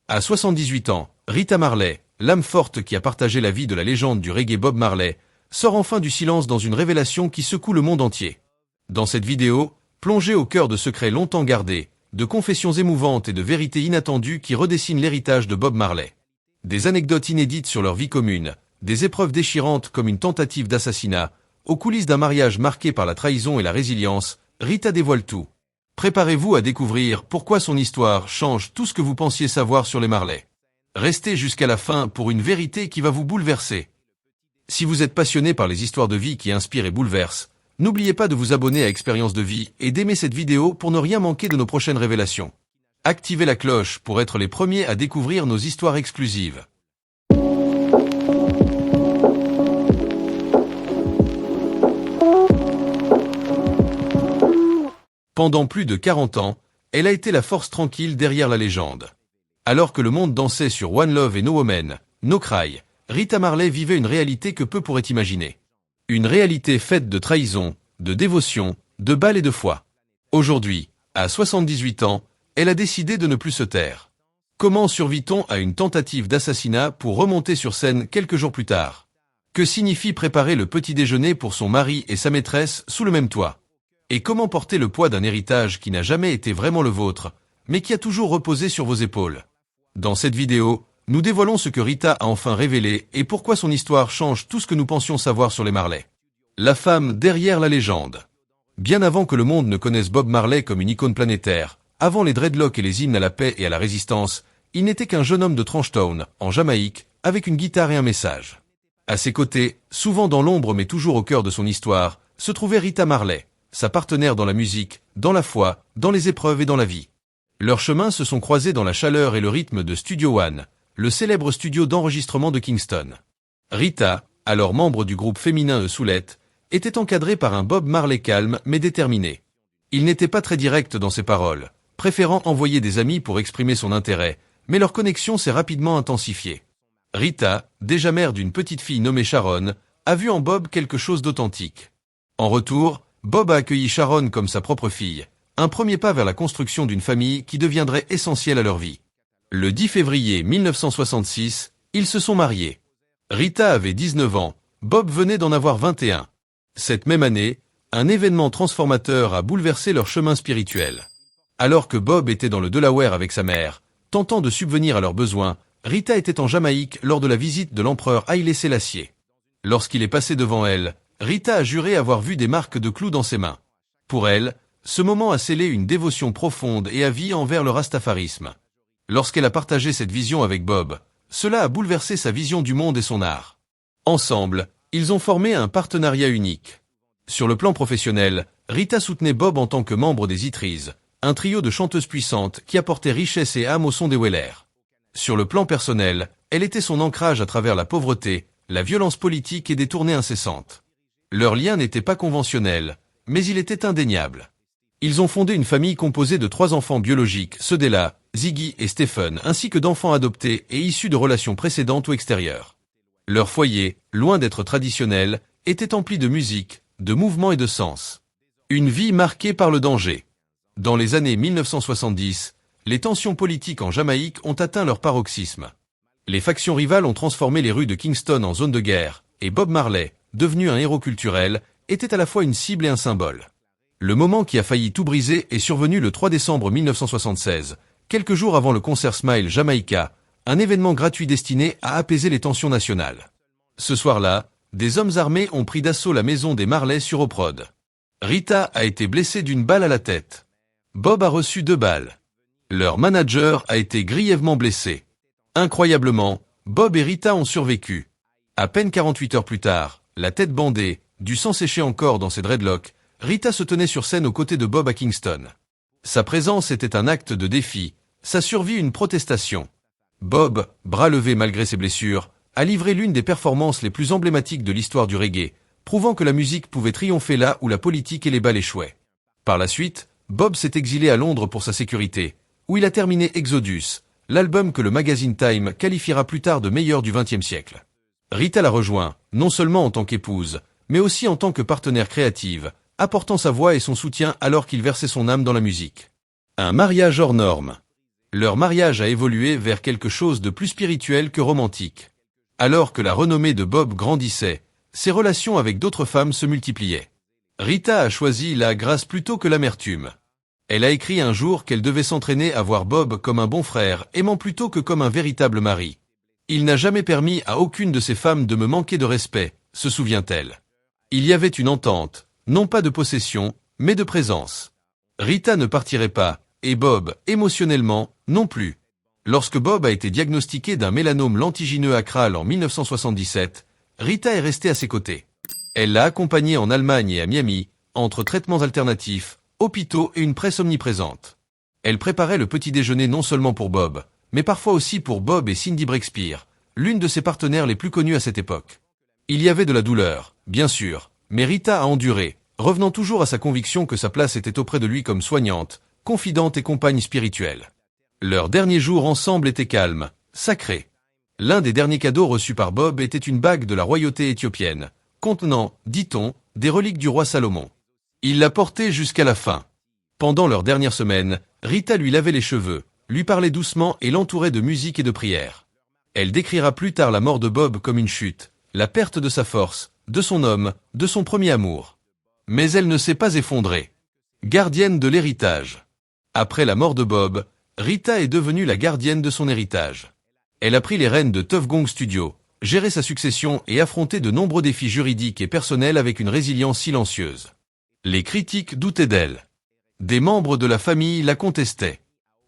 À 78 ans, Rita Marley, l'âme forte qui a partagé la vie de la légende du reggae Bob Marley, sort enfin du silence dans une révélation qui secoue le monde entier. Dans cette vidéo, plongée au cœur de secrets longtemps gardés, de confessions émouvantes et de vérités inattendues qui redessinent l'héritage de Bob Marley. Des anecdotes inédites sur leur vie commune, des épreuves déchirantes comme une tentative d'assassinat, aux coulisses d'un mariage marqué par la trahison et la résilience, Rita dévoile tout. Préparez-vous à découvrir pourquoi son histoire change tout ce que vous pensiez savoir sur les Marley. Restez jusqu'à la fin pour une vérité qui va vous bouleverser. Si vous êtes passionné par les histoires de vie qui inspirent et bouleversent, n'oubliez pas de vous abonner à Expérience de vie et d'aimer cette vidéo pour ne rien manquer de nos prochaines révélations. Activez la cloche pour être les premiers à découvrir nos histoires exclusives. Pendant plus de 40 ans, elle a été la force tranquille derrière la légende. Alors que le monde dansait sur One Love et No Woman, No Cry, Rita Marley vivait une réalité que peu pourraient imaginer. Une réalité faite de trahison, de dévotion, de bal et de foi. Aujourd'hui, à 78 ans, elle a décidé de ne plus se taire. Comment survit-on à une tentative d'assassinat pour remonter sur scène quelques jours plus tard? Que signifie préparer le petit déjeuner pour son mari et sa maîtresse sous le même toit? Et comment porter le poids d'un héritage qui n'a jamais été vraiment le vôtre, mais qui a toujours reposé sur vos épaules? Dans cette vidéo, nous dévoilons ce que Rita a enfin révélé et pourquoi son histoire change tout ce que nous pensions savoir sur les Marley. La femme derrière la légende. Bien avant que le monde ne connaisse Bob Marley comme une icône planétaire, avant les dreadlocks et les hymnes à la paix et à la résistance, il n'était qu'un jeune homme de Trenchtown, en Jamaïque, avec une guitare et un message. À ses côtés, souvent dans l'ombre mais toujours au cœur de son histoire, se trouvait Rita Marley, sa partenaire dans la musique, dans la foi, dans les épreuves et dans la vie. Leurs chemins se sont croisés dans la chaleur et le rythme de Studio One, le célèbre studio d'enregistrement de Kingston. Rita, alors membre du groupe féminin de Soulette, était encadrée par un Bob Marley calme mais déterminé. Il n'était pas très direct dans ses paroles, préférant envoyer des amis pour exprimer son intérêt, mais leur connexion s'est rapidement intensifiée. Rita, déjà mère d'une petite fille nommée Sharon, a vu en Bob quelque chose d'authentique. En retour, Bob a accueilli Sharon comme sa propre fille, un premier pas vers la construction d'une famille qui deviendrait essentielle à leur vie. Le 10 février 1966, ils se sont mariés. Rita avait 19 ans, Bob venait d'en avoir 21. Cette même année, un événement transformateur a bouleversé leur chemin spirituel. Alors que Bob était dans le Delaware avec sa mère, tentant de subvenir à leurs besoins, Rita était en Jamaïque lors de la visite de l'empereur Haïlé Sélassié. Lorsqu'il est passé devant elle, Rita a juré avoir vu des marques de clous dans ses mains. Pour elle, ce moment a scellé une dévotion profonde et à vie envers le rastafarisme. Lorsqu'elle a partagé cette vision avec Bob, cela a bouleversé sa vision du monde et son art. Ensemble, ils ont formé un partenariat unique. Sur le plan professionnel, Rita soutenait Bob en tant que membre des Itries, un trio de chanteuses puissantes qui apportait richesse et âme au son des Weller. Sur le plan personnel, elle était son ancrage à travers la pauvreté, la violence politique et des tournées incessantes. Leur lien n'était pas conventionnel, mais il était indéniable. Ils ont fondé une famille composée de 3 enfants biologiques, Cedella, Ziggy et Stephen, ainsi que d'enfants adoptés et issus de relations précédentes ou extérieures. Leur foyer, loin d'être traditionnel, était empli de musique, de mouvement et de sens. Une vie marquée par le danger. Dans les années 1970, les tensions politiques en Jamaïque ont atteint leur paroxysme. Les factions rivales ont transformé les rues de Kingston en zone de guerre, et Bob Marley, devenu un héros culturel, était à la fois une cible et un symbole. Le moment qui a failli tout briser est survenu le 3 décembre 1976, quelques jours avant le concert Smile Jamaica, un événement gratuit destiné à apaiser les tensions nationales. Ce soir-là, des hommes armés ont pris d'assaut la maison des Marley sur Oprod. Rita a été blessée d'une balle à la tête. Bob a reçu 2 balles. Leur manager a été grièvement blessé. Incroyablement, Bob et Rita ont survécu. À peine 48 heures plus tard, la tête bandée, du sang séché encore dans ses dreadlocks, Rita se tenait sur scène aux côtés de Bob à Kingston. Sa présence était un acte de défi, sa survie une protestation. Bob, bras levés malgré ses blessures, a livré l'une des performances les plus emblématiques de l'histoire du reggae, prouvant que la musique pouvait triompher là où la politique et les balles échouaient. Par la suite, Bob s'est exilé à Londres pour sa sécurité, où il a terminé Exodus, l'album que le magazine Time qualifiera plus tard de meilleur du XXe siècle. Rita l'a rejoint, non seulement en tant qu'épouse, mais aussi en tant que partenaire créative, apportant sa voix et son soutien alors qu'il versait son âme dans la musique. Un mariage hors norme. Leur mariage a évolué vers quelque chose de plus spirituel que romantique. Alors que la renommée de Bob grandissait, ses relations avec d'autres femmes se multipliaient. Rita a choisi la grâce plutôt que l'amertume. Elle a écrit un jour qu'elle devait s'entraîner à voir Bob comme un bon frère, aimant plutôt que comme un véritable mari. Il n'a jamais permis à aucune de ces femmes de me manquer de respect, se souvient-elle. Il y avait une entente, non pas de possession, mais de présence. Rita ne partirait pas, et Bob, émotionnellement, non plus. Lorsque Bob a été diagnostiqué d'un mélanome lentigineux acral en 1977, Rita est restée à ses côtés. Elle l'a accompagné en Allemagne et à Miami, entre traitements alternatifs, hôpitaux et une presse omniprésente. Elle préparait le petit déjeuner non seulement pour Bob, mais parfois aussi pour Bob et Cindy Breakspeare, l'une de ses partenaires les plus connues à cette époque. Il y avait de la douleur, bien sûr, mais Rita a enduré, revenant toujours à sa conviction que sa place était auprès de lui comme soignante, confidente et compagne spirituelle. Leurs derniers jours ensemble étaient calmes, sacrés. L'un des derniers cadeaux reçus par Bob était une bague de la royauté éthiopienne, contenant, dit-on, des reliques du roi Salomon. Il l'a portée jusqu'à la fin. Pendant leurs dernières semaines, Rita lui lavait les cheveux, lui parlait doucement et l'entourait de musique et de prières. Elle décrira plus tard la mort de Bob comme une chute, la perte de sa force, de son homme, de son premier amour. Mais elle ne s'est pas effondrée. Gardienne de l'héritage. Après la mort de Bob, Rita est devenue la gardienne de son héritage. Elle a pris les rênes de Tuff Gong Studio, géré sa succession et affronté de nombreux défis juridiques et personnels avec une résilience silencieuse. Les critiques doutaient d'elle. Des membres de la famille la contestaient.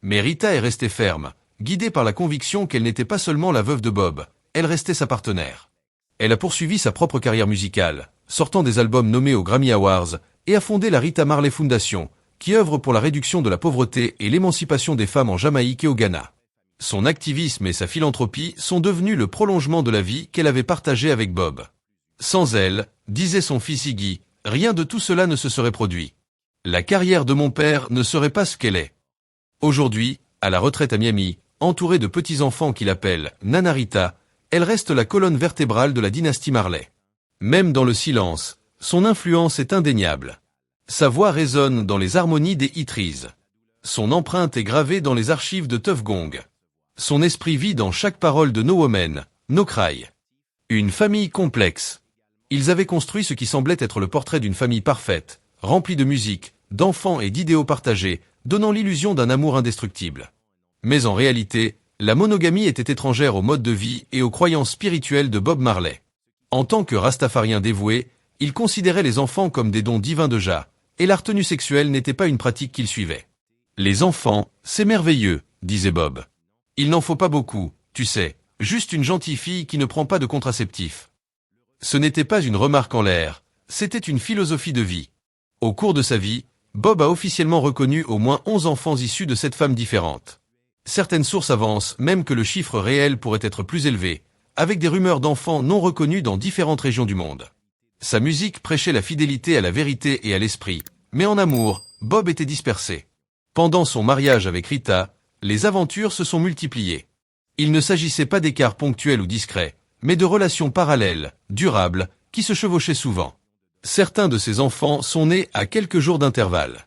Mais Rita est restée ferme, guidée par la conviction qu'elle n'était pas seulement la veuve de Bob, elle restait sa partenaire. Elle a poursuivi sa propre carrière musicale, sortant des albums nommés aux Grammy Awards, et a fondé la Rita Marley Foundation, qui œuvre pour la réduction de la pauvreté et l'émancipation des femmes en Jamaïque et au Ghana. Son activisme et sa philanthropie sont devenus le prolongement de la vie qu'elle avait partagée avec Bob. Sans elle, disait son fils Iggy, rien de tout cela ne se serait produit. La carrière de mon père ne serait pas ce qu'elle est. Aujourd'hui, à la retraite à Miami, entourée de petits-enfants qu'il appelle Nana Rita, elle reste la colonne vertébrale de la dynastie Marley. Même dans le silence, son influence est indéniable. Sa voix résonne dans les harmonies des Hitris. Son empreinte est gravée dans les archives de Tuff Gong. Son esprit vit dans chaque parole de No Woman, No Cry. Une famille complexe. Ils avaient construit ce qui semblait être le portrait d'une famille parfaite, remplie de musique, d'enfants et d'idéaux partagés, donnant l'illusion d'un amour indestructible. Mais en réalité, la monogamie était étrangère au mode de vie et aux croyances spirituelles de Bob Marley. En tant que rastafarien dévoué, il considérait les enfants comme des dons divins de Jah, et la retenue sexuelle n'était pas une pratique qu'il suivait. Les enfants, c'est merveilleux, disait Bob. Il n'en faut pas beaucoup, tu sais, juste une gentille fille qui ne prend pas de contraceptif. Ce n'était pas une remarque en l'air, c'était une philosophie de vie. Au cours de sa vie, Bob a officiellement reconnu au moins 11 enfants issus de 7 femmes différentes. Certaines sources avancent même que le chiffre réel pourrait être plus élevé, avec des rumeurs d'enfants non reconnus dans différentes régions du monde. Sa musique prêchait la fidélité à la vérité et à l'esprit, mais en amour, Bob était dispersé. Pendant son mariage avec Rita, les aventures se sont multipliées. Il ne s'agissait pas d'écarts ponctuels ou discrets, mais de relations parallèles, durables, qui se chevauchaient souvent. Certains de ses enfants sont nés à quelques jours d'intervalle.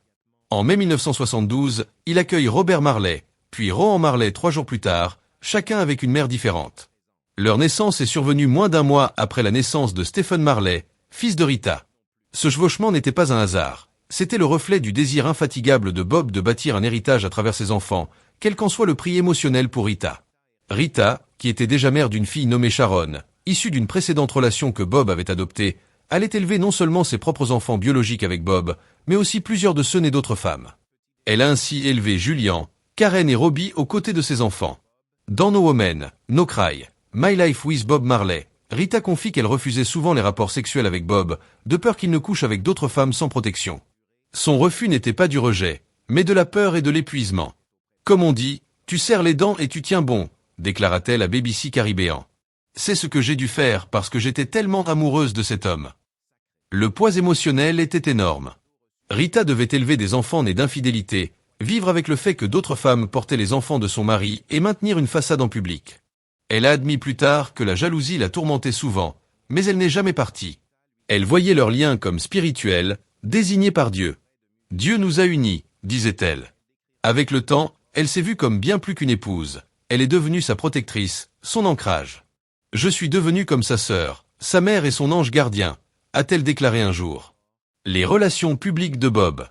En mai 1972, il accueille Robert Marley, puis Rohan Marley 3 jours plus tard, chacun avec une mère différente. Leur naissance est survenue moins d'un mois après la naissance de Stephen Marley, fils de Rita. Ce chevauchement n'était pas un hasard. C'était le reflet du désir infatigable de Bob de bâtir un héritage à travers ses enfants, quel qu'en soit le prix émotionnel pour Rita. Rita, qui était déjà mère d'une fille nommée Sharon, issue d'une précédente relation que Bob avait adoptée, allait élever non seulement ses propres enfants biologiques avec Bob, mais aussi plusieurs de ceux nés d'autres femmes. Elle a ainsi élevé Julian, Karen et Robbie aux côtés de ses enfants. Dans No Woman, No Cry, My Life with Bob Marley, Rita confie qu'elle refusait souvent les rapports sexuels avec Bob, de peur qu'il ne couche avec d'autres femmes sans protection. Son refus n'était pas du rejet, mais de la peur et de l'épuisement. Comme on dit, tu serres les dents et tu tiens bon, déclara-t-elle à BBC Caribéan. C'est ce que j'ai dû faire parce que j'étais tellement amoureuse de cet homme. Le poids émotionnel était énorme. Rita devait élever des enfants nés d'infidélité, vivre avec le fait que d'autres femmes portaient les enfants de son mari et maintenir une façade en public. Elle a admis plus tard que la jalousie la tourmentait souvent, mais elle n'est jamais partie. Elle voyait leur lien comme spirituel, désigné par Dieu. Dieu nous a unis, disait-elle. Avec le temps, elle s'est vue comme bien plus qu'une épouse. Elle est devenue sa protectrice, son ancrage. Je suis devenue comme sa sœur, sa mère et son ange gardien, a-t-elle déclaré un jour. Les relations publiques de Bob.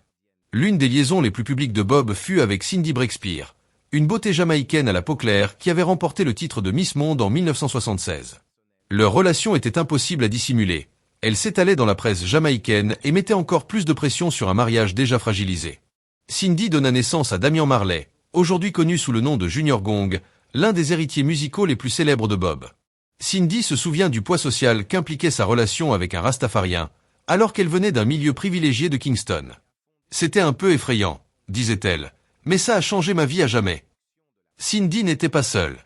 L'une des liaisons les plus publiques de Bob fut avec Cindy Breakspeare, une beauté jamaïcaine à la peau claire qui avait remporté le titre de Miss Monde en 1976. Leur relation était impossible à dissimuler. Elle s'étalait dans la presse jamaïcaine et mettait encore plus de pression sur un mariage déjà fragilisé. Cindy donna naissance à Damian Marley, aujourd'hui connu sous le nom de Junior Gong, l'un des héritiers musicaux les plus célèbres de Bob. Cindy se souvient du poids social qu'impliquait sa relation avec un rastafarien, alors qu'elle venait d'un milieu privilégié de Kingston. C'était un peu effrayant, disait-elle, mais ça a changé ma vie à jamais. Cindy n'était pas seule.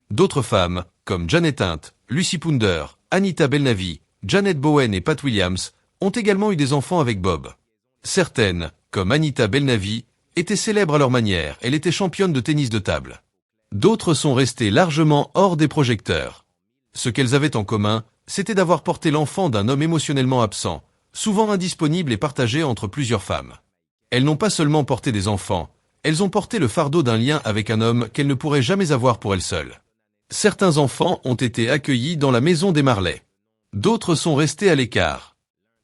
D'autres femmes, comme Janet Hunt, Lucy Pounder, Anita Belnavi, Janet Bowen et Pat Williams, ont également eu des enfants avec Bob. Certaines, comme Anita Belnavi, étaient célèbres à leur manière, elle était championne de tennis de table. D'autres sont restées largement hors des projecteurs. Ce qu'elles avaient en commun, c'était d'avoir porté l'enfant d'un homme émotionnellement absent, souvent indisponible et partagé entre plusieurs femmes. Elles n'ont pas seulement porté des enfants, elles ont porté le fardeau d'un lien avec un homme qu'elles ne pourraient jamais avoir pour elles seules. Certains enfants ont été accueillis dans la maison des Marley. D'autres sont restés à l'écart.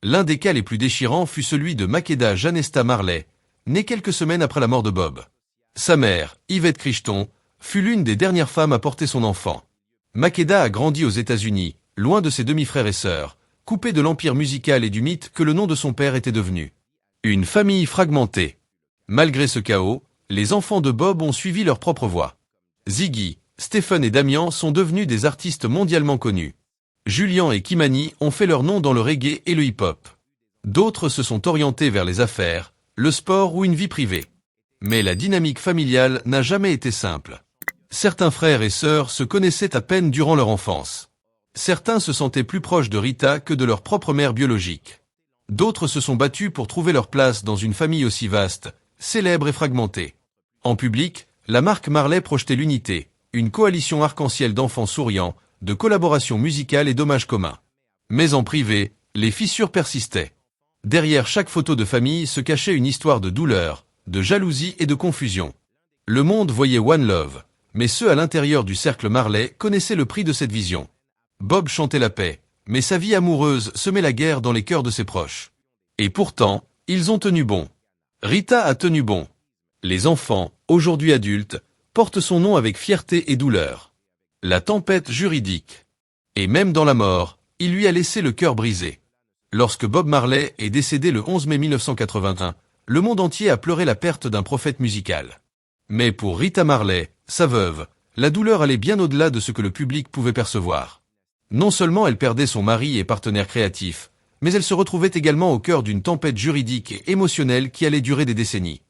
L'un des cas les plus déchirants fut celui de Makeda Janesta Marley, née quelques semaines après la mort de Bob. Sa mère, Yvette Crichton, fut l'une des dernières femmes à porter son enfant. Makeda a grandi aux États-Unis, loin de ses demi-frères et sœurs, coupée de l'empire musical et du mythe que le nom de son père était devenu. Une famille fragmentée. Malgré ce chaos, les enfants de Bob ont suivi leur propre voie. Ziggy, Stephen et Damian sont devenus des artistes mondialement connus. Julian et Kimani ont fait leur nom dans le reggae et le hip-hop. D'autres se sont orientés vers les affaires, le sport ou une vie privée. Mais la dynamique familiale n'a jamais été simple. Certains frères et sœurs se connaissaient à peine durant leur enfance. Certains se sentaient plus proches de Rita que de leur propre mère biologique. D'autres se sont battus pour trouver leur place dans une famille aussi vaste, célèbre et fragmentée. En public, la marque Marley projetait l'unité, une coalition arc-en-ciel d'enfants souriants, de collaboration musicale et d'hommages communs. Mais en privé, les fissures persistaient. Derrière chaque photo de famille se cachait une histoire de douleur, de jalousie et de confusion. Le monde voyait One Love, mais ceux à l'intérieur du cercle Marley connaissaient le prix de cette vision. Bob chantait la paix, mais sa vie amoureuse semait la guerre dans les cœurs de ses proches. Et pourtant, ils ont tenu bon. Rita a tenu bon. Les enfants, aujourd'hui adultes, portent son nom avec fierté et douleur. La tempête juridique. Et même dans la mort, il lui a laissé le cœur brisé. Lorsque Bob Marley est décédé le 11 mai 1981, le monde entier a pleuré la perte d'un prophète musical. Mais pour Rita Marley, sa veuve, la douleur allait bien au-delà de ce que le public pouvait percevoir. Non seulement elle perdait son mari et partenaire créatif, mais elle se retrouvait également au cœur d'une tempête juridique et émotionnelle qui allait durer des décennies.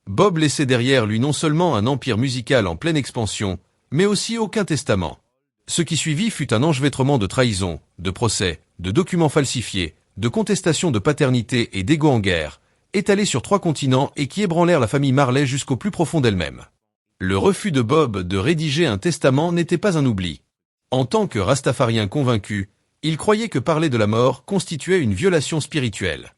Bob laissait derrière lui non seulement un empire musical en pleine expansion, mais aussi aucun testament. Ce qui suivit fut un enchevêtrement de trahisons, de procès, de documents falsifiés, de contestations de paternité et d'ego en guerre, étalés sur 3 continents et qui ébranlèrent la famille Marley jusqu'au plus profond d'elle-même. Le refus de Bob de rédiger un testament n'était pas un oubli. En tant que rastafarien convaincu, il croyait que parler de la mort constituait une violation spirituelle.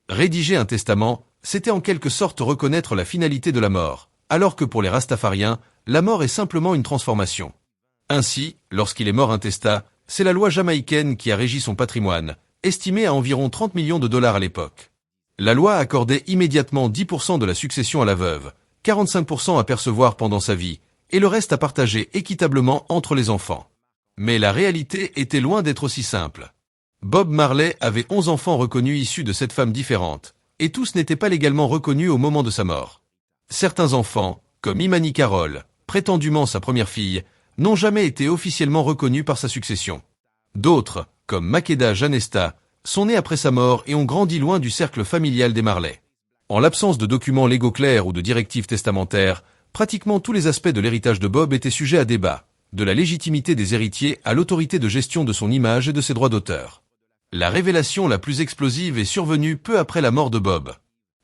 Rédiger un testament, c'était en quelque sorte reconnaître la finalité de la mort, alors que pour les rastafariens, la mort est simplement une transformation. Ainsi, lorsqu'il est mort intestat, c'est la loi jamaïcaine qui a régi son patrimoine, estimé à environ 30 millions de dollars à l'époque. La loi accordait immédiatement 10% de la succession à la veuve, 45% à percevoir pendant sa vie, et le reste à partager équitablement entre les enfants. Mais la réalité était loin d'être aussi simple. Bob Marley avait 11 enfants reconnus issus de 7 femmes différentes, et tous n'étaient pas légalement reconnus au moment de sa mort. Certains enfants, comme Imani Carroll, prétendument sa première fille, n'ont jamais été officiellement reconnus par sa succession. D'autres, comme Makeda Janesta, sont nés après sa mort et ont grandi loin du cercle familial des Marley. En l'absence de documents légaux clairs ou de directives testamentaires, pratiquement tous les aspects de l'héritage de Bob étaient sujets à débat, de la légitimité des héritiers à l'autorité de gestion de son image et de ses droits d'auteur. La révélation la plus explosive est survenue peu après la mort de Bob.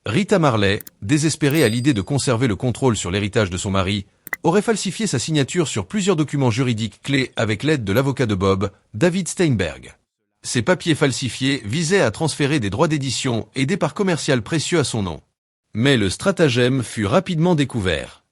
Rita Marley, désespérée à l'idée de conserver le contrôle sur l'héritage de son mari, aurait falsifié sa signature sur plusieurs documents juridiques clés avec l'aide de l'avocat de Bob, David Steinberg. Ces papiers falsifiés visaient à transférer des droits d'édition et des parts commerciales précieux à son nom. Mais le stratagème fut rapidement découvert.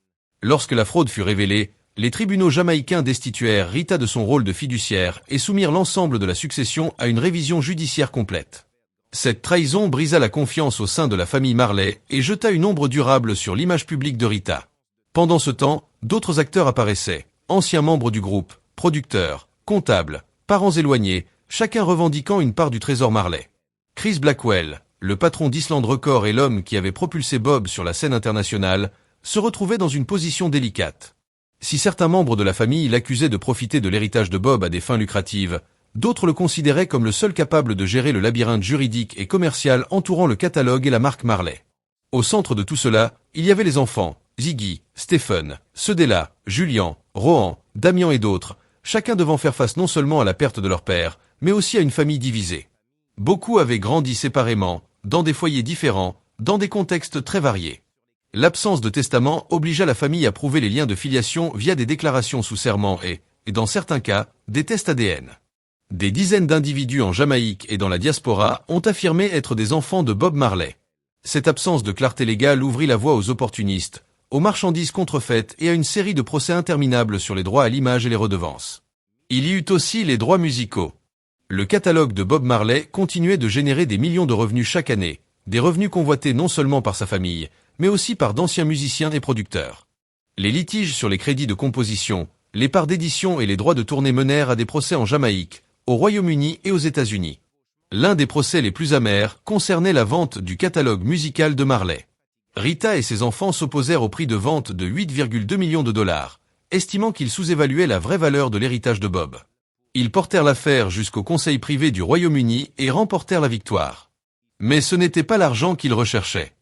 Lorsque la fraude fut révélée, les tribunaux jamaïcains destituèrent Rita de son rôle de fiduciaire et soumirent l'ensemble de la succession à une révision judiciaire complète. Cette trahison brisa la confiance au sein de la famille Marley et jeta une ombre durable sur l'image publique de Rita. Pendant ce temps, d'autres acteurs apparaissaient, anciens membres du groupe, producteurs, comptables, parents éloignés, chacun revendiquant une part du trésor Marley. Chris Blackwell, le patron d'Island Records et l'homme qui avait propulsé Bob sur la scène internationale, se retrouvait dans une position délicate. Si certains membres de la famille l'accusaient de profiter de l'héritage de Bob à des fins lucratives, d'autres le considéraient comme le seul capable de gérer le labyrinthe juridique et commercial entourant le catalogue et la marque Marley. Au centre de tout cela, il y avait les enfants, Ziggy, Stephen, Cedella, Julian, Rohan, Damian et d'autres, chacun devant faire face non seulement à la perte de leur père, mais aussi à une famille divisée. Beaucoup avaient grandi séparément, dans des foyers différents, dans des contextes très variés. L'absence de testament obligea la famille à prouver les liens de filiation via des déclarations sous serment et, dans certains cas, des tests ADN. Des dizaines d'individus en Jamaïque et dans la diaspora ont affirmé être des enfants de Bob Marley. Cette absence de clarté légale ouvrit la voie aux opportunistes, aux marchandises contrefaites et à une série de procès interminables sur les droits à l'image et les redevances. Il y eut aussi les droits musicaux. Le catalogue de Bob Marley continuait de générer des millions de revenus chaque année, des revenus convoités non seulement par sa famille, mais aussi par d'anciens musiciens et producteurs. Les litiges sur les crédits de composition, les parts d'édition et les droits de tournée menèrent à des procès en Jamaïque, au Royaume-Uni et aux États-Unis. L'un des procès les plus amers concernait la vente du catalogue musical de Marley. Rita et ses enfants s'opposèrent au prix de vente de 8,2 millions de dollars, estimant qu'ils sous-évaluaient la vraie valeur de l'héritage de Bob. Ils portèrent l'affaire jusqu'au conseil privé du Royaume-Uni et remportèrent la victoire. Mais ce n'était pas l'argent qu'ils recherchaient.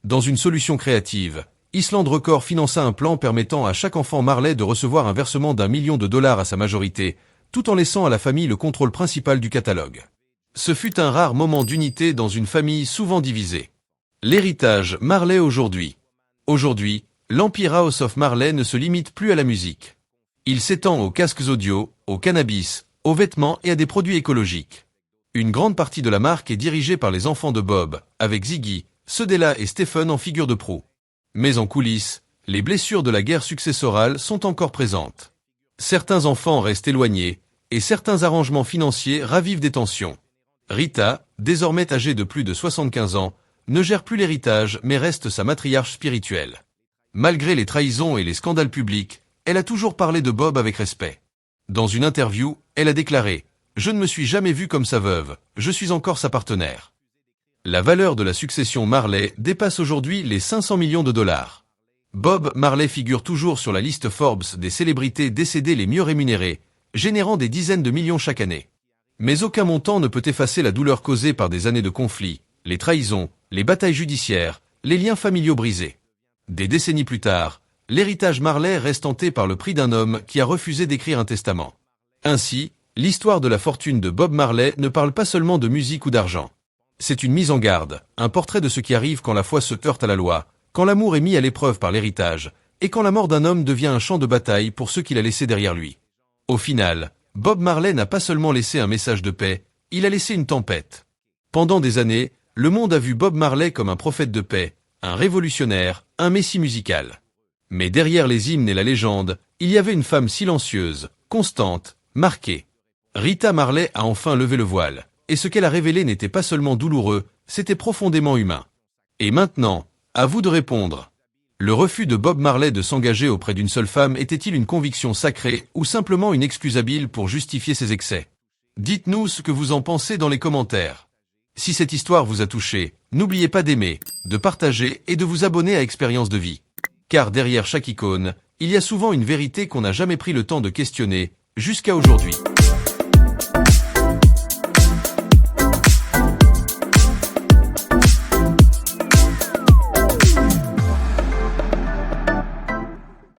Dans une solution créative, Island Records finança un plan permettant à chaque enfant Marley de recevoir un versement d'1 million de dollars à sa majorité, tout en laissant à la famille le contrôle principal du catalogue. Ce fut un rare moment d'unité dans une famille souvent divisée. L'héritage Marley aujourd'hui. Aujourd'hui, l'empire House of Marley ne se limite plus à la musique. Il s'étend aux casques audio, au cannabis, aux vêtements et à des produits écologiques. Une grande partie de la marque est dirigée par les enfants de Bob, avec Ziggy, Cedella et Stephen en figure de proue. Mais en coulisses, les blessures de la guerre successorale sont encore présentes. Certains enfants restent éloignés, et certains arrangements financiers ravivent des tensions. Rita, désormais âgée de plus de 75 ans, ne gère plus l'héritage mais reste sa matriarche spirituelle. Malgré les trahisons et les scandales publics, elle a toujours parlé de Bob avec respect. Dans une interview, elle a déclaré « Je ne me suis jamais vue comme sa veuve, je suis encore sa partenaire ». La valeur de la succession Marley dépasse aujourd'hui les 500 millions de dollars. Bob Marley figure toujours sur la liste Forbes des célébrités décédées les mieux rémunérées, générant des dizaines de millions chaque année. Mais aucun montant ne peut effacer la douleur causée par des années de conflits, les trahisons, les batailles judiciaires, les liens familiaux brisés. Des décennies plus tard, l'héritage Marley reste hanté par le prix d'un homme qui a refusé d'écrire un testament. Ainsi, l'histoire de la fortune de Bob Marley ne parle pas seulement de musique ou d'argent. C'est une mise en garde, un portrait de ce qui arrive quand la foi se heurte à la loi, quand l'amour est mis à l'épreuve par l'héritage, et quand la mort d'un homme devient un champ de bataille pour ceux qu'il a laissés derrière lui. Au final, Bob Marley n'a pas seulement laissé un message de paix, il a laissé une tempête. Pendant des années, le monde a vu Bob Marley comme un prophète de paix, un révolutionnaire, un messie musical. Mais derrière les hymnes et la légende, il y avait une femme silencieuse, constante, marquée. Rita Marley a enfin levé le voile, et ce qu'elle a révélé n'était pas seulement douloureux, c'était profondément humain. Et maintenant, à vous de répondre. Le refus de Bob Marley de s'engager auprès d'une seule femme était-il une conviction sacrée ou simplement une excuse habile pour justifier ses excès? Dites-nous ce que vous en pensez dans les commentaires. Si cette histoire vous a touché, n'oubliez pas d'aimer, de partager et de vous abonner à Expérience de vie. Car derrière chaque icône, il y a souvent une vérité qu'on n'a jamais pris le temps de questionner, jusqu'à aujourd'hui.